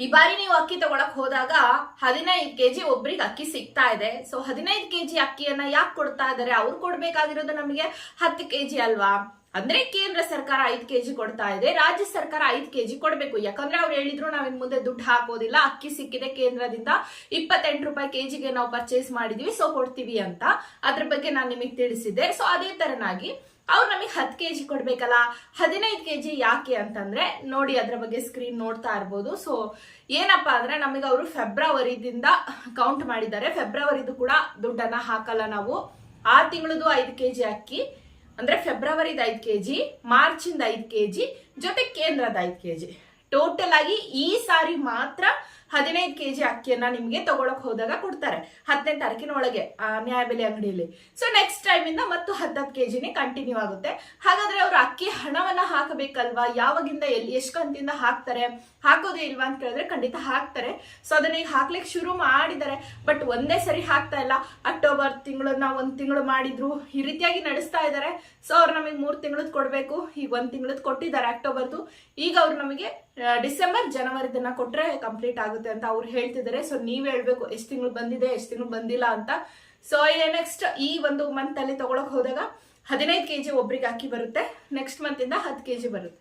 ಈ ಬಾರಿ ನೀವು ಅಕ್ಕಿ ತಗೊಳಕ್ ಹೋದಾಗ 15 ಕೆಜಿ ಒಬ್ರಿಗೆ ಅಕ್ಕಿ ಸಿಗ್ತಾ ಇದೆ. ಸೊ 15 ಕೆಜಿ ಅಕ್ಕಿಯನ್ನ ಯಾಕೆ ಕೊಡ್ತಾ ಇದಾರೆ? ಅವ್ರು ಕೊಡ್ಬೇಕಾಗಿರೋದು ನಮಗೆ 10 ಕೆಜಿ ಅಲ್ವಾ? ಅಂದ್ರೆ ಕೇಂದ್ರ ಸರ್ಕಾರ 5 ಕೆಜಿ ಕೊಡ್ತಾ ಇದೆ, ರಾಜ್ಯ ಸರ್ಕಾರ 5 ಕೆಜಿ ಕೊಡ್ಬೇಕು. ಯಾಕಂದ್ರೆ ಅವ್ರು ಹೇಳಿದ್ರು ನಾವಿನ್ ಮುಂದೆ ದುಡ್ಡು ಹಾಕೋದಿಲ್ಲ, ಅಕ್ಕಿ ಸಿಕ್ಕಿದೆ ಕೇಂದ್ರದಿಂದ 28 ರೂಪಾಯಿ ಕೆಜಿಗೆ ನಾವು ಪರ್ಚೇಸ್ ಮಾಡಿದೀವಿ, ಸೊ ಕೊಡ್ತೀವಿ ಅಂತ. ಅದ್ರ ಬಗ್ಗೆ ನಾನು ನಿಮಗೆ ತಿಳಿಸಿದ್ದೆ. ಸೊ ಅದೇ ತರನಾಗಿ ಅವ್ರು ನಮಗೆ 10 ಕೆಜಿ ಕೊಡ್ಬೇಕಲ್ಲ. 15 ಕೆಜಿ ಯಾಕೆ ಅಂತಂದ್ರೆ ನೋಡಿ, ಅದ್ರ ಬಗ್ಗೆ ಸ್ಕ್ರೀನ್ ನೋಡ್ತಾ ಇರ್ಬೋದು. ಸೊ ಏನಪ್ಪಾ ಅಂದ್ರೆ ನಮಗೆ ಅವರು ಫೆಬ್ರವರಿದಿಂದ ಕೌಂಟ್ ಮಾಡಿದ್ದಾರೆ. ಫೆಬ್ರವರಿದು ಕೂಡ ದುಡ್ಡನ್ನ ಹಾಕಲ್ಲ ನಾವು. ಆ ತಿಂಗಳದು 5 ಕೆಜಿ ಅಕ್ಕಿ ಅಂದ್ರೆ ಫೆಬ್ರವರಿದ 5 ಕೆಜಿ, ಮಾರ್ಚಿಂದ 5 ಕೆಜಿ ಜೊತೆ ಕೇಂದ್ರದ 5 ಕೆಜಿ, ಟೋಟಲ್ ಆಗಿ ಈ ಸಾರಿ ಮಾತ್ರ 15 ಕೆಜಿ ಅಕ್ಕಿಯನ್ನ ನಿಮ್ಗೆ ತಗೊಳಕ್ ಹೋದಾಗ ಕೊಡ್ತಾರೆ 10ನೇ ತಾರೀಕಿನ ಒಳಗೆ ನ್ಯಾಯಬೆಲೆ ಅಂಗಡಿಯಲ್ಲಿ. ಸೊ ನೆಕ್ಸ್ಟ್ ಟೈಮ್ ಇಂದ ಮತ್ತು 10 ಕೆಜಿನೇ ಕಂಟಿನ್ಯೂ ಆಗುತ್ತೆ. ಹಾಗಾದ್ರೆ ಅವ್ರು ಅಕ್ಕಿ ಹಣವನ್ನ ಹಾಕಬೇಕಲ್ವಾ? ಯಾವಾಗಿಂದ ಎಷ್ಟು ಕಂತಿಂದ ಹಾಕ್ತಾರೆ? ಹಾಕೋದೇ ಇಲ್ವಾ ಅಂತ ಕೇಳಿದ್ರೆ ಖಂಡಿತ ಹಾಕ್ತಾರೆ. ಸೊ ಅದನ್ನ ಈಗ ಹಾಕ್ಲಿಕ್ಕೆ ಶುರು ಮಾಡಿದ್ದಾರೆ, ಬಟ್ ಒಂದೇ ಸರಿ ಹಾಕ್ತಾ ಇಲ್ಲ. ಅಕ್ಟೋಬರ್ ತಿಂಗಳನ್ನ 1 ತಿಂಗಳು ಮಾಡಿದ್ರು, ಈ ರೀತಿಯಾಗಿ ನಡೆಸ್ತಾ ಇದ್ದಾರೆ. ಸೊ ಅವ್ರು ನಮಗೆ 3 ತಿಂಗಳದ್ ಕೊಡ್ಬೇಕು, ಈಗ 1 ತಿಂಗಳದ್ ಕೊಟ್ಟಿದ್ದಾರೆ ಅಕ್ಟೋಬರ್ದು. ಈಗ ಅವ್ರು ನಮಗೆ ಡಿಸೆಂಬರ್ ಜನವರಿದನ್ನ ಕೊಟ್ರೆ ಕಂಪ್ಲೀಟ್ ಆಗುತ್ತೆ ಅಂತ ಅವ್ರು ಹೇಳ್ತಿದ್ದಾರೆ. ಸೊ ನೀವ್ ಹೇಳ್ಬೇಕು ಎಷ್ಟು ತಿಂಗಳು ಬಂದಿದೆ, ಎಷ್ಟು ತಿಂಗಳು ಬಂದಿಲ್ಲ ಅಂತ. ಸೊ ನೆಕ್ಸ್ಟ್ ಈ ಒಂದು ಮಂತ್ ಅಲ್ಲಿ ತಗೊಳಕ್ ಹೋದಾಗ 15 ಕೆಜಿ ಒಬ್ರಿಗೆ ಅಕ್ಕಿ ಬರುತ್ತೆ, ನೆಕ್ಸ್ಟ್ ಮಂತ್ ಇಂದ 10 ಕೆಜಿ ಬರುತ್ತೆ.